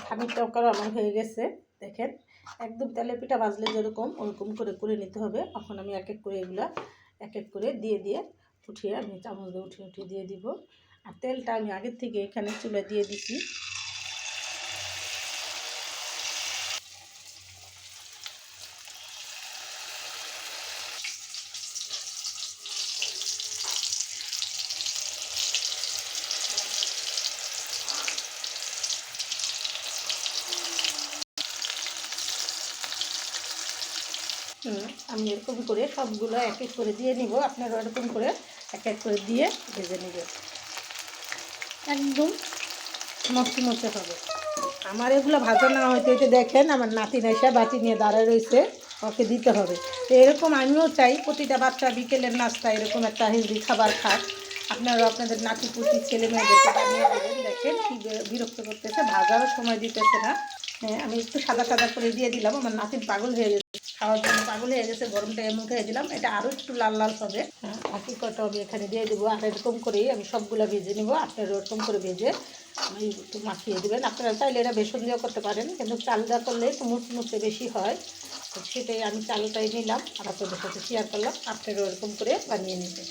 খানিকটাও করা আমার হয়ে গেছে। দেখেন একদম তেলের পিঠা ভাজলে যেরকম ওরকম করে নিতে হবে। এখন আমি এক এক করে এগুলা এক এক করে দিয়ে উঠিয়ে আমি চামচ দিয়ে উঠিয়ে দিয়ে দিব। আর তেলটা আমি আগের থেকে এখানে চুলে দিয়ে দিছি। আমি এরকম করে সবগুলো এক এক করে দিয়ে নিব। আপনারা এরকম করে এক এক করে দিয়ে ভেজে নেবেন। একদম মচমচে হবে। আমার এগুলো ভাজা না হয়তো এটা দেখেন আমার নাতি এসে বাটি নিয়ে দাঁড়ায় রয়েছে, ওকে দিতে হবে। তো এরকম আমিও চাই প্রতিটা বাচ্চা বিকেলের নাস্তা এরকম একটা হেলদি খাবার খাক। আপনারা আপনাদের নাতি পুতি ছেলে মেয়েদেরকে বানিয়ে দেবেন। দেখেন কী বিরক্ত করতেছে, ভাজারও সময় দিতেছে না। হ্যাঁ, আমি একটু সাদা করে দিয়ে দিলাম। আমার নাতির পাগল হয়ে গেছে, খাওয়ার জন্য পাগল হয়ে গেছে। গরমটা এমন খেয়ে দিলাম, এটা আরও একটু লাল লাল হবে। হ্যাঁ, বাকি কটা আমি এখানে দিয়ে দেবো। আর এরকম করেই আমি সবগুলো ভেজে নেবো। আপনারা এরকম করে ভেজে আমি একটু মাখিয়ে দেবেন। আপনারা চাইলে এটা বেসন দিয়েও করতে পারেন, কিন্তু চাল দেওয়া করলে একটু মুচমুচে বেশি হয়। তো সেটাই আমি চালটাই নিলাম আর আপনাদের সাথে শেয়ার করলাম। আপনারা এরকম করে বানিয়ে নেবেন।